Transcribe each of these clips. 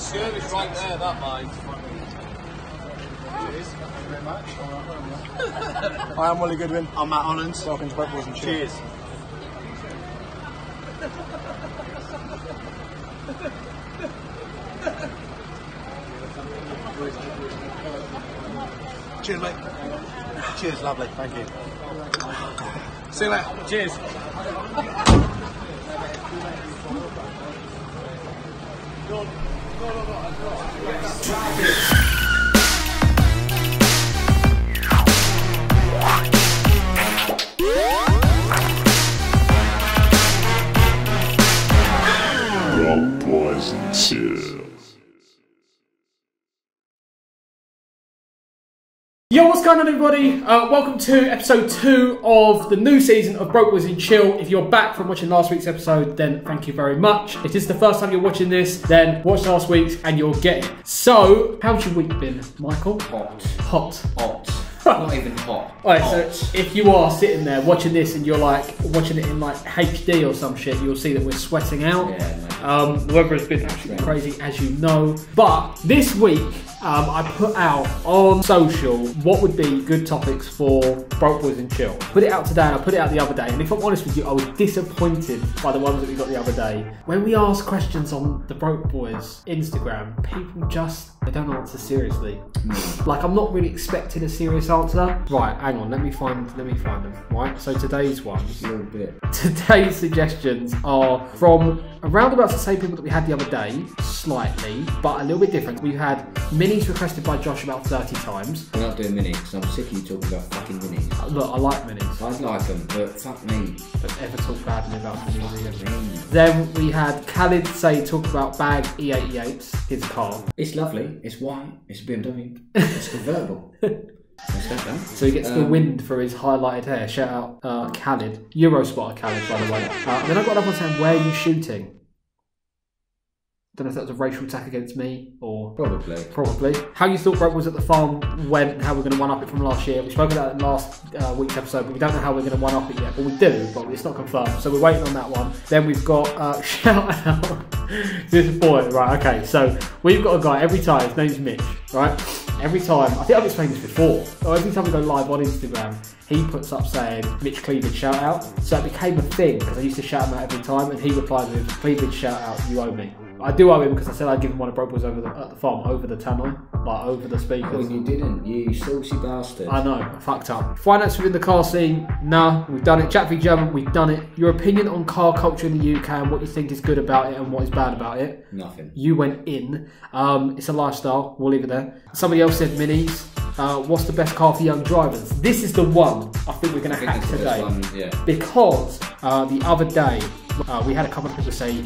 service right there, that mate. Cheers. Thank you very much. I am Willie Goodwin. I'm Matt Holland. Welcome to Broke Boys and Chill. Cheers. Cheers, mate. Cheers, lovely. Thank you. See you later. Cheers. Broke Boys and Chill. Yo, what's going on, everybody? Welcome to episode 2 of the new season of Broke Boys and Chill. If you're back from watching last week's episode, then thank you very much. If this is the first time you're watching this, then watch last week's and you'll get it. So, how's your week been, Michael? Hot. Hot. Hot. Not even hot. Alright, Hot. so if you are sitting there watching this and you're like watching it in like HD or some shit, you'll see that we're sweating out. Yeah, mate. The weather has been absolutely crazy, as you know. But this week, I put out on social what would be good topics for Broke Boys and Chill. Put it out today and I put it out the other day, and if I'm honest with you, I was disappointed by the ones that we got the other day. When we ask questions on the Broke Boys Instagram, people they don't answer seriously. Like, I'm not really expecting a serious answer. Right, hang on, let me find them. Right, so today's ones. A little bit. Today's suggestions are from around about the same people that we had the other day, slightly, but a little bit different. We've had minis requested by Josh about 30 times. We're not doing minis because I'm sick of you talking about fucking minis. Look, I like minis. I like them, but fuck me. Don't ever talk badly about minis again. Mm. Then we had Khalid say talk about bag E88s, his car. It's lovely. It's white. It's a BMW. It's convertible. What's that then? So he gets the wind for his highlighted hair. Shout out Khalid. Eurospotter Khalid, by the way. And then I got another one saying, where are you shooting? Don't know if that was a racial attack against me or... Probably. How you thought Broke was at the farm went and how we're going to one-up it from last year. We spoke about it in last week's episode, but we don't know how we're going to one-up it yet. But we do, but it's not confirmed. So we're waiting on that one. Then we've got shout out this boy. Right, okay. So we've got a guy every time. His name's Mitch, right? Every time, I think I've explained this before. So every time we go live on Instagram, he puts up saying Mitch Cleavage shout out. So it became a thing because I used to shout him out every time, and he replied with Cleavage shout out, you owe me. I do owe him because I said I'd give him one of Broke Boys at the farm, over the tannoy, like over the speakers. Well, you didn't, you saucy bastard. I know, I fucked up. Finance within the car scene, nah, we've done it. Chat v German, we've done it. Your opinion on car culture in the UK and what you think is good about it and what is bad about it. Nothing. You went in. It's a lifestyle, we'll leave it there. Somebody else said minis. What's the best car for young drivers? This is the one I think we're going to hack today. Because the other day, we had a couple of people say,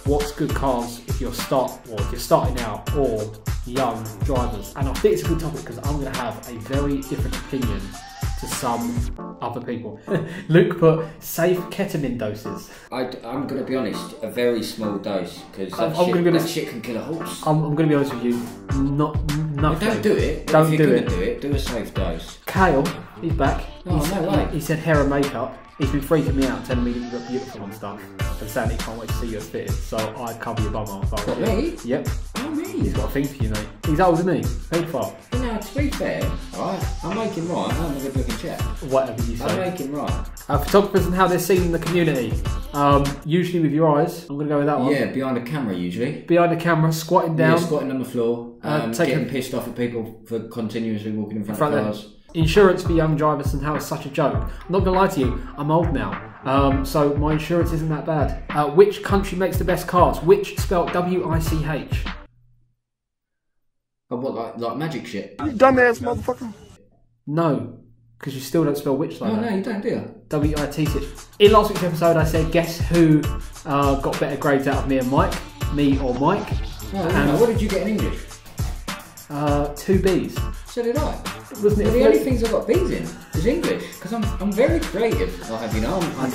what's good cars if you're starting out or young drivers? And I think it's a good topic because I'm going to have a very different opinion to some other people. Luke put safe ketamine doses. I'm going to be honest, a very small dose because that shit can kill a horse. I'm going to be honest with you, nothing. Don't do it. Don't if you're do going to do it, do a safe dose. Kale, he's back. Oh, no way. He said hair and makeup. He's been freaking me out, telling me that you look beautiful and stuff, and saying he can't wait to see you at fitted. So I'd cover your bum off. What, me? Yep. Oh, me? He's got a thing for you, mate. He's older than me. Who'd fart? You know, to be fair, alright, I'm making right. I'm a good looking chap. Whatever you say. I'm making right. Photographers and how they're seen in the community. Usually with your eyes. I'm going to go with that one. Yeah, behind the camera usually. Behind the camera, squatting down. Yeah, squatting on the floor. Getting pissed off at people for continuously walking in front of cars. Insurance for young drivers and how it's such a joke. I'm not going to lie to you, I'm old now. So my insurance isn't that bad. Which country makes the best cars? Which spelled W-I-C-H? Oh, what, like magic shit? You dumbass motherfucker. No, because you still don't spell which like that. No, you don't, do you? W-I-T-C. In last week's episode I said guess who got better grades out of me and Mike? Me or Mike? What did you get in English? 2 B's. So did I. Wasn't it? The only things I got B's in is English because I'm very creative. I have, you know. I'm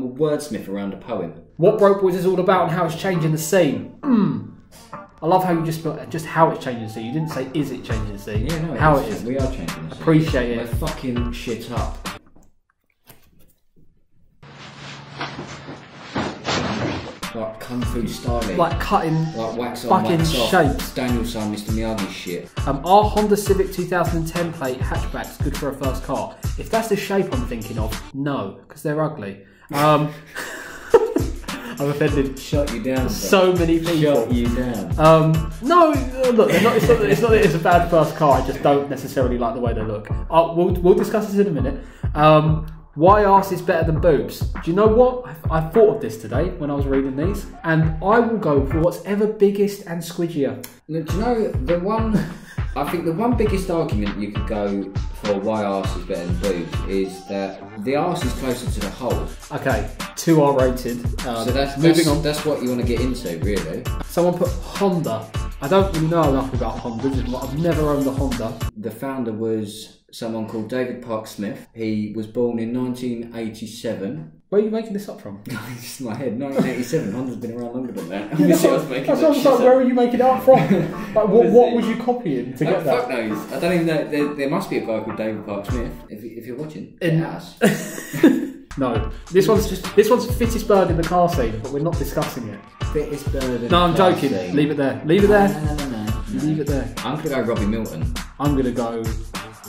a wordsmith around a poem. What Broke Boys is all about and how it's changing the scene. I love how you just put just how it's changing the scene. You didn't say is it changing the scene. Yeah, no, how it is. We are changing the scene. Appreciate it. We're fucking shit up. Like kung fu styling. like cutting Like wax on, fucking wax off. shapes. Daniel's son, Mr. Miyagi shit. Are Honda Civic 2010 plate hatchbacks good for a first car? If that's the shape I'm thinking of, no, because they're ugly. I've offended Shut you down, bro. so many people. Shut you down. No, look, they're not, it's not that it's a bad first car. I just don't necessarily like the way they look. We'll discuss this in a minute. Why arse is better than boobs? Do you know what? I thought of this today when I was reading these, and I will go for what's ever biggest and squidgier. Now, do you know the one? I think the one biggest argument you could go for why arse is better than boobs is that the arse is closer to the hole. Okay, 2R rated. So that's moving on. That's what you want to get into, really. Someone put Honda. I don't really know enough about Hondas. I've never owned a Honda. The founder was someone called David Park Smith. He was born in 1987. Where are you making this up from? It's just my head. 1987. Honda's been around longer than that. Obviously, I was making that's that what shit like, up. where are you making it up from? Like, what was you copying to get Fuck that? knows. I don't even know. There must be a guy called David Park Smith. If you're watching, In- us. No, this one's fittest bird in the car scene, but we're not discussing it. Fittest bird in No, I'm the car joking. scene. Leave it there. Leave it there. No. Leave it there. I'm gonna go Robbie Milton I'm gonna go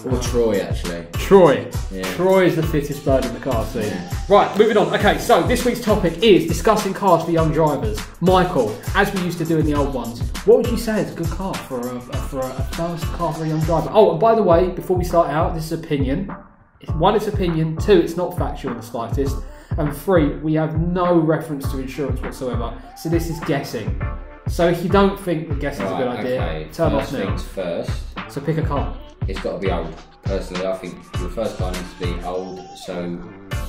or Troy actually. Troy. Yeah. Troy is the fittest bird in the car scene. Yeah. Right, moving on. Okay, so this week's topic is discussing cars for young drivers. Michael, as we used to do in the old ones, what would you say is a good car for a first car for a young driver? Oh, and by the way, before we start out, this is opinion. One, it's opinion. Two, it's not factual in the slightest. And three, we have no reference to insurance whatsoever. So this is guessing. So if you don't think that guessing is a good idea, okay. turn First off now. things first. So pick a car. It's got to be old. Personally, I think your first car needs to be old. So,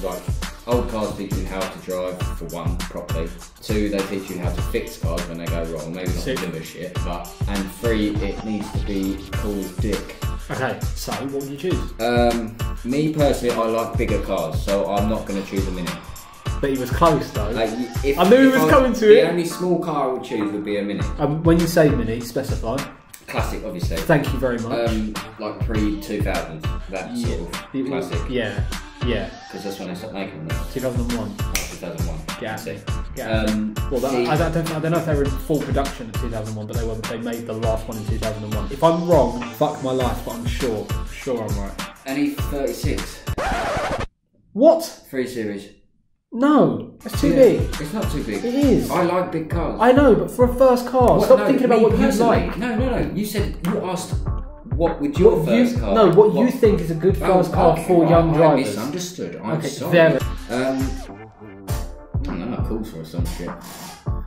like, old cars teach you how to drive, for one, properly. Two, they teach you how to fix cars when they go wrong. Maybe not Six. deliver shit, but... And three, it needs to be cool as dick. Okay, so what would you choose? Me, personally, I like bigger cars, so I'm not going to choose a Mini. But he was close though. Like, if, I knew he if was I- coming to the it. The only small car I would choose would be a Mini. When you say mini, specify. Classic, obviously. Thank you very much. Like pre-2000s, that sort of classic. Yeah. Because that's when they stopped making them. 2001. 2001. Yeah. See. Yeah. Well, I don't know if they were in full production in 2001, but they made the last one in 2001. If I'm wrong, fuck my life, but I'm sure I'm right. Any 36. What? 3 Series. No, that's too Yeah, big. It's not too big. It is. I like big cars. I know, but for a first car, What? stop No, thinking about me what you personally- like. No. You said, you asked what would your first car... No, what you think is a good first car okay, for right, young I drivers. misunderstood. I'm Okay, sorry. very. I don't know, a cool or some shit.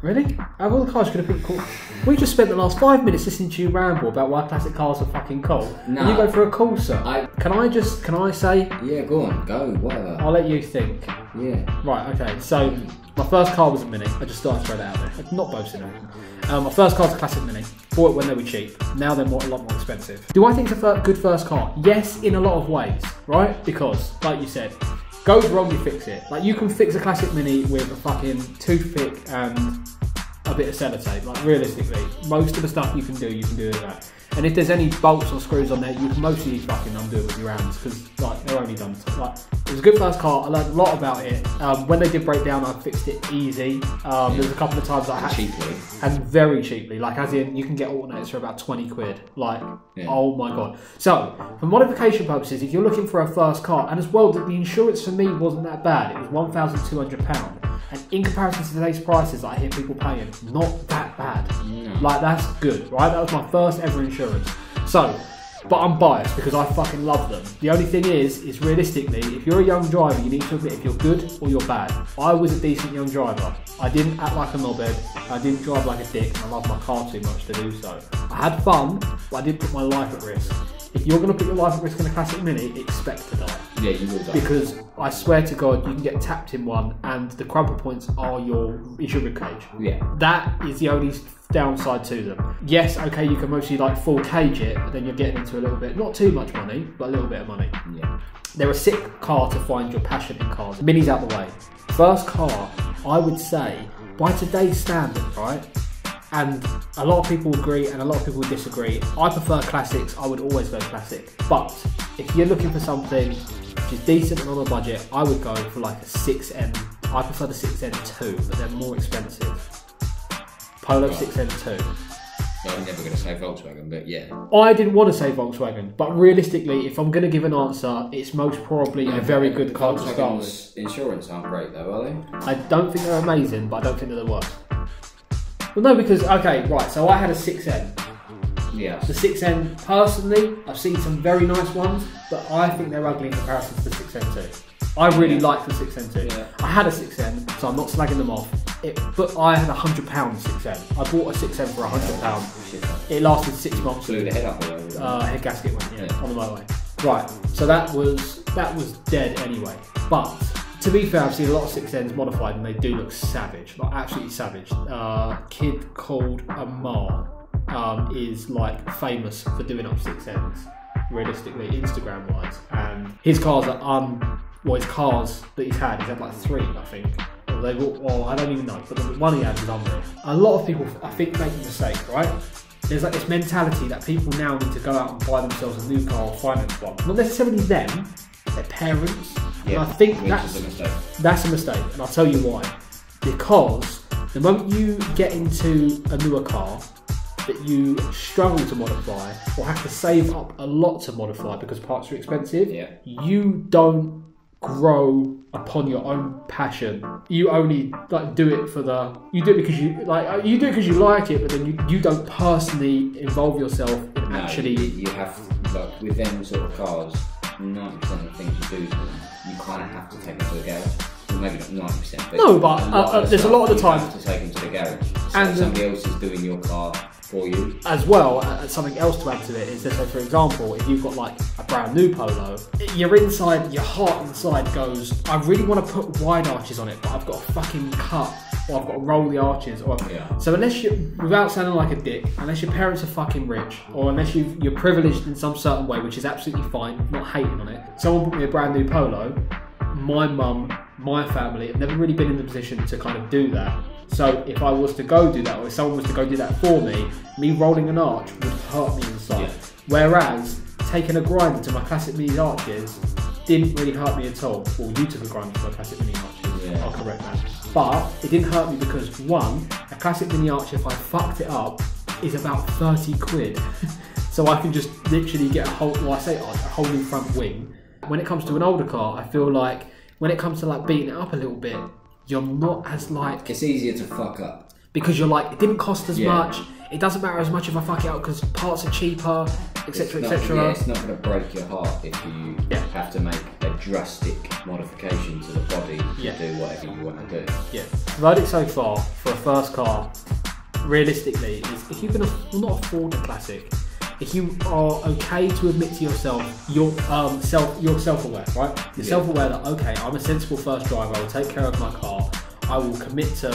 Really? Out of all the cars could have been cool. We just spent the last 5 minutes listening to you ramble about why classic cars are fucking cool. And Nah. you go for a Corsa. Can I say? Yeah, go on, go, whatever. I'll let you think. Yeah. Right, okay, so my first car was a Mini. I just thought I'd throw that out there. Not boasting or anything. My first car was a classic Mini. Bought it when they were cheap. Now they're a lot more expensive. Do I think it's a good first car? Yes, in a lot of ways, right? Because, like you said, goes wrong, you fix it. Like, you can fix a classic Mini with a fucking toothpick and a bit of sellotape. Like, realistically, most of the stuff you can do with that. And if there's any bolts or screws on there, you can mostly fucking undo it with your hands because, like, they're only done. Like, it was a good first car. I learned a lot about it. When they did break down, I fixed it easy. There was a couple of times I had cheaply. And very cheaply. Like, as in, you can get alternators for about 20 quid. Like, Yeah. oh my god. So, for modification purposes, if you're looking for a first car, and as well, the insurance for me wasn't that bad. It was £1,200. And in comparison to today's prices that I hear people paying, not that bad. Like, that's good, right? That was my first ever insurance. So, but I'm biased because I fucking love them. The only thing is realistically, if you're a young driver, you need to admit if you're good or you're bad. I was a decent young driver. I didn't act like a knobhead. I didn't drive like a dick, and I loved my car too much to do so. I had fun, but I did put my life at risk. If you're going to put your life at risk in a classic Mini, expect to die. Yeah, you will die. Because I swear to God, you can get tapped in one, and the crumple points are your rib cage. Yeah. That is the only downside to them. Yes, okay, you can mostly like full cage it, but then you're getting into a little bit, not too much money, but a little bit of money. Yeah. They're a sick car to find your passion in cars. Mini's out the way. First car, I would say, by today's standard, right? And a lot of people agree and a lot of people disagree. I prefer classics, I would always go classic. But if you're looking for something which is decent and on a budget, I would go for like a 6N. I prefer the 6N2, but they're more expensive. Polo 6N2. I'm never going to say Volkswagen, but yeah. I didn't want to say Volkswagen, but realistically, if I'm going to give an answer, it's most probably a very good car to start with. Volkswagen's insurance aren't great though, are they? I don't think they're amazing, but I don't think they're the worst. Well, no, because, okay, right, so I had a 6N. Yeah. The 6N, personally, I've seen some very nice ones, but I think they're ugly in comparison to the 6N2. I really like the 6N2. Yeah. I had a 6N, so I'm not slagging them off. But I had a £100 6N. I bought a 6N for £100. It lasted 6 months. Blew the head up or whatever. Head gasket went, yeah, on the motorway. Right, so that was dead anyway. But to be fair, I've seen a lot of 6Ns modified and they do look savage, like absolutely savage. Kid called Amar is like famous for doing up 6Ns, realistically, Instagram wise. And his cars are his cars that he's had like 3, I think. Well, I don't even know, but the one he had was unreal. A lot of people, I think, make a mistake, right? There's like this mentality that people now need to go out and buy themselves a new car or finance one. Not necessarily them, their parents. Yeah, and I think that's a mistake. That's a mistake, and I'll tell you why. Because the moment you get into a newer car that you struggle to modify or have to save up a lot to modify because parts are expensive, you don't grow upon your own passion. You only do it because you like it, but then you don't personally involve yourself in actually. You have with them sort of cars, 90% of the things you do to them, you kind of have to take them to the garage. Well, maybe not 90%, but no, but there's a lot of the time you have to take them to the garage. So and somebody else is doing your car for you. As well, something else to add to it is that, so for example, if you've got like a brand new Polo, your heart inside goes, I really want to put wide arches on it, but I've got to fucking cut, or I've got to roll the arches. So unless without sounding like a dick, unless your parents are fucking rich, or unless you're privileged in some certain way, which is absolutely fine, not hating on it. Someone bought me a brand new Polo. My mum, my family have never really been in the position to kind of do that. So if I was to go do that, or if someone was to go do that for me rolling an arch would hurt me inside. Whereas taking a grinder to my Classic Mini arches didn't really hurt me at all. Well, you took a grinder to my Classic Mini arches, I'll correct that. But it didn't hurt me because one, a Classic Mini arch, if I fucked it up, is about 30 quid. So I can just literally get a whole new front wing. When it comes to an older car, I feel like when it comes to like beating it up a little bit, you're not as like... It's easier to fuck up. Because you're like, it didn't cost as much, it doesn't matter as much if I fuck it up because parts are cheaper, etc, etc. Yeah, it's not going to break your heart if you have to make a drastic modification to the body to do whatever you want to do. Yeah. Verdict so far for a first car, realistically, is if you can not afford a classic, if you are okay to admit to yourself, you're self-aware, right? You're self-aware that, okay, I'm a sensible first driver, I will take care of my car, I will commit to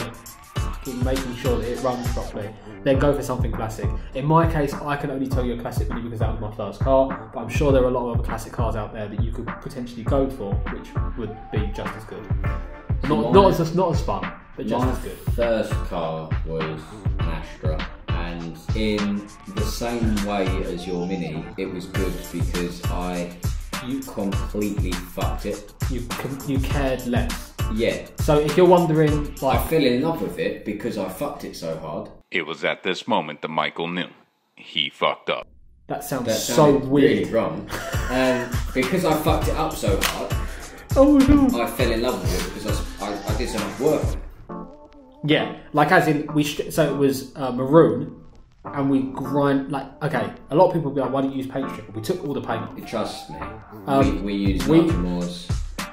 fucking making sure that it runs properly, then go for something classic. In my case, I can only tell you a classic Mini because that was my first car, but I'm sure there are a lot of other classic cars out there that you could potentially go for, which would be just as good. Not as fun, but just as good. My first car was an Astra. And in the same way as your Mini, it was good because you completely fucked it. You cared less. Yeah. So if you're wondering, like, I fell in love with it because I fucked it so hard. It was at this moment that Michael knew he fucked up. That sounds so weird. Really wrong. Because I fucked it up so hard. Oh no. I fell in love with it because I did so much work on it. Yeah, like as in so it was maroon, and we grind okay. A lot of people will be like, "Why don't you use paint stripper?" We took all the paint off. Trust me, we used Moors.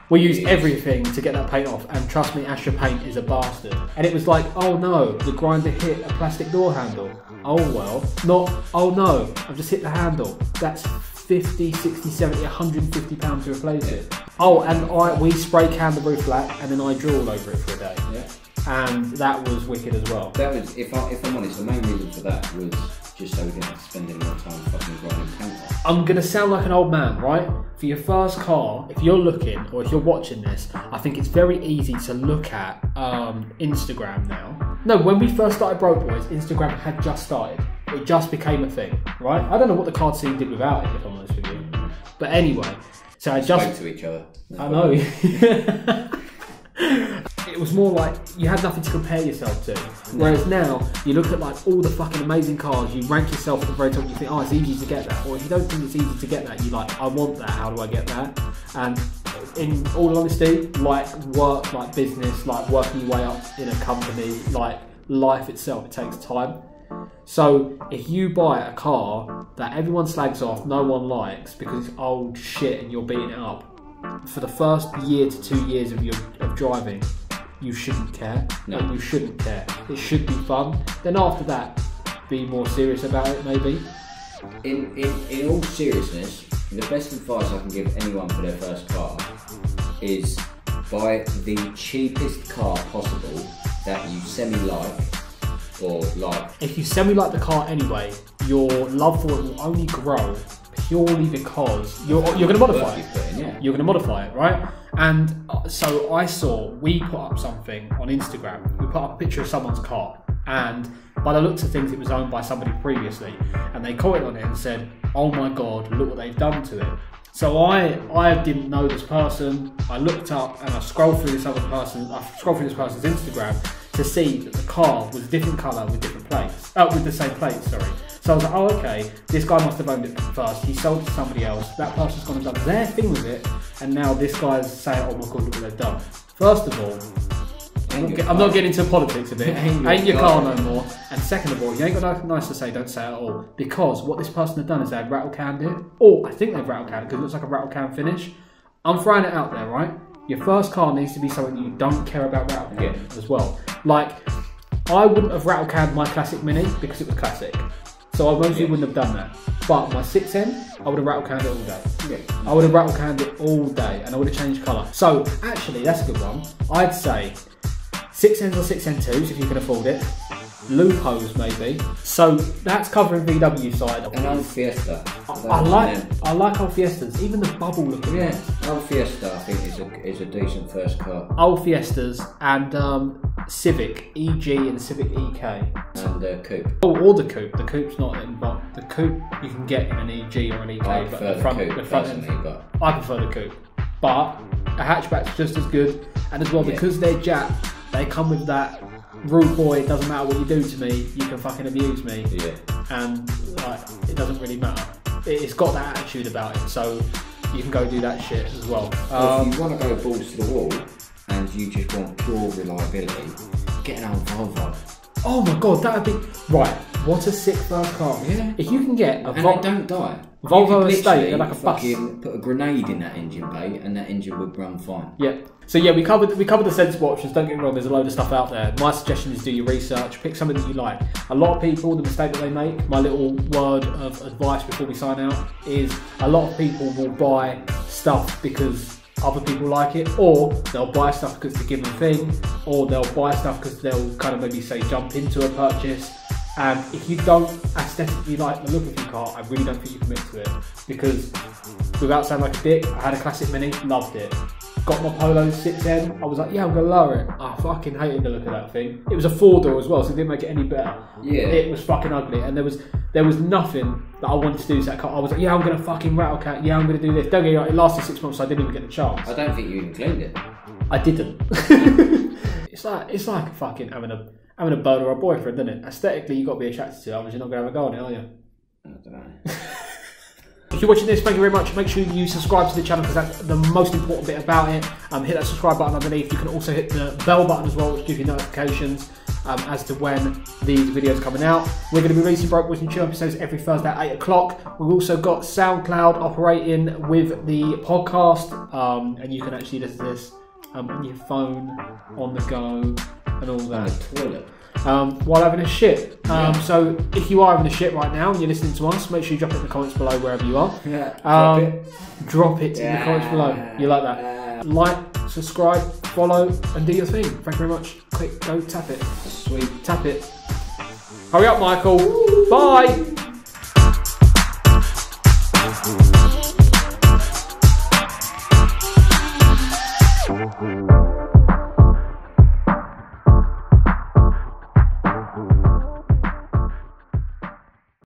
We used everything to get that paint off, and trust me, Astra paint is a bastard. And it was like, oh no, the grinder hit a plastic door handle. Oh well, not. Oh no, I've just hit the handle. That's 50, 60, 70, 150 pounds to replace it. Oh, and we spray can the roof black, and then I drew all over it for a day. Yeah. And that was wicked as well. That was, if I'm honest, the main reason for that was just so we didn't have to spend any more time fucking grinding paint off. I'm gonna sound like an old man, right? For your first car, if you're looking or if you're watching this, I think it's very easy to look at Instagram now. No, when we first started Broke Boys, Instagram had just started. It just became a thing, right? I don't know what the card scene did without it, if I'm honest with you. But anyway, so I just spoke to each other. I know. it was more like you had nothing to compare yourself to. Whereas now, you look at like all the fucking amazing cars, you rank yourself at the very top, you think, oh, it's easy to get that. Or if you don't think it's easy to get that, you're like, I want that, how do I get that? And in all honesty, like work, like business, like working your way up in a company, like life itself, it takes time. So if you buy a car that everyone slags off, no one likes because it's old shit and you're beating it up, for the first year to 2 years of driving, you shouldn't care. No. Like, you shouldn't care. It should be fun. Then after that, be more serious about it, maybe. In all seriousness, the best advice I can give anyone for their first car is buy the cheapest car possible that you semi-like or like. If you semi-like the car anyway, your love for it will only grow purely because you're going to modify it. You're going to modify it, right? And so we put up something on Instagram. We put up a picture of someone's car, and by the looks of things, it was owned by somebody previously, and they commented on it and said, "Oh my god, look what they've done to it." So I didn't know this person. I looked up and I scrolled through this person's Instagram to see that the car was a different colour with different plates, with the same plates, sorry. So I was like, oh okay, this guy must have owned it first, he sold it to somebody else, that person's gone and done their thing with it, and now this guy's saying, oh my god, look what they've done. First of all, I'm not getting into politics of it, ain't your car no more, and second of all, you ain't got nothing nice to say, don't say it at all, because what this person had done is they had rattle canned it, or I think they've rattle canned it because it looks like a rattle can finish. I'm throwing it out there, right? Your first car needs to be something that you don't care about rattle canning as well. Like, I wouldn't have rattle canned my classic Mini because it was classic. So I mostly wouldn't have done that. But my 6N, I would have rattle canned it all day. I would have rattle canned it all day and I would have changed colour. So actually, that's a good one. I'd say 6Ns or 6N2s if you can afford it. Lupos maybe. So that's covering VW side. An old Fiesta. I like old Fiestas. Even the bubble looking. Yeah, old Fiesta I think is a decent first car. Old Fiestas and Civic EG and Civic EK. And Coupe. Oh, or the Coupe. The Coupe's not in, but the Coupe you can get in an EG or an EK. I prefer the Coupe personally, but I prefer the Coupe. But a hatchback's just as good, and as well because they're Jap, they come with that rude boy. It doesn't matter what you do to me, you can fucking abuse me. Yeah. And like, it doesn't really matter. It's got that attitude about it, so you can go do that shit as well. If you want to go balls to the wall and you just want pure reliability, get an old Volvo. Oh my god, that would be right. What a sick first car! Yeah. If you can get a and they don't die. Volvo estate, they're like a bus. Put a grenade in that engine bay, and that engine would run fine. Yeah. So yeah, we covered the sensible options. Don't get me wrong. There's a load of stuff out there. My suggestion is do your research. Pick something that you like. A lot of people, the mistake that they make. My little word of advice before we sign out is a lot of people will buy stuff because other people like it, or they'll buy stuff because it's a given thing, or they'll buy stuff because they'll kind of maybe say jump into a purchase. And if you don't aesthetically like the look of your car, I really don't think you commit to it. Because without sounding like a dick, I had a classic Mini, loved it. Got my Polo 6N, I was like, yeah, I'm gonna lower it. I fucking hated the look of that thing. It was a 4-door as well, so it didn't make it any better. Yeah. It was fucking ugly, and there was nothing that I wanted to do to that car. I was like, yeah, I'm gonna fucking rattle cat, yeah, I'm gonna do this. Don't get me wrong, it lasted 6 months, so I didn't even get the chance. I don't think you even cleaned it. I didn't. It's like fucking having a bird or a boyfriend, isn't it? Aesthetically, you've got to be attracted to it, otherwise you're not going to have a go on it, are you? I don't know. If you're watching this, thank you very much. Make sure you subscribe to the channel because that's the most important bit about it. Hit that subscribe button underneath. You can also hit the bell button as well, which gives you notifications as to when these videos are coming out. We're going to be releasing Broke Boys and Chill episodes every Thursday at 8 o'clock. We've also got SoundCloud operating with the podcast, and you can actually listen to this on your phone, on the go, and all that. On the toilet. While having a shit. So if you are having a shit right now and you're listening to us, make sure you drop it in the comments below wherever you are. Yeah, drop it in the comments below. You like that? Like, subscribe, follow, and do your thing. Thank you very much. Quick, go tap it. Sweet. Tap it. Hurry up, Michael. Bye.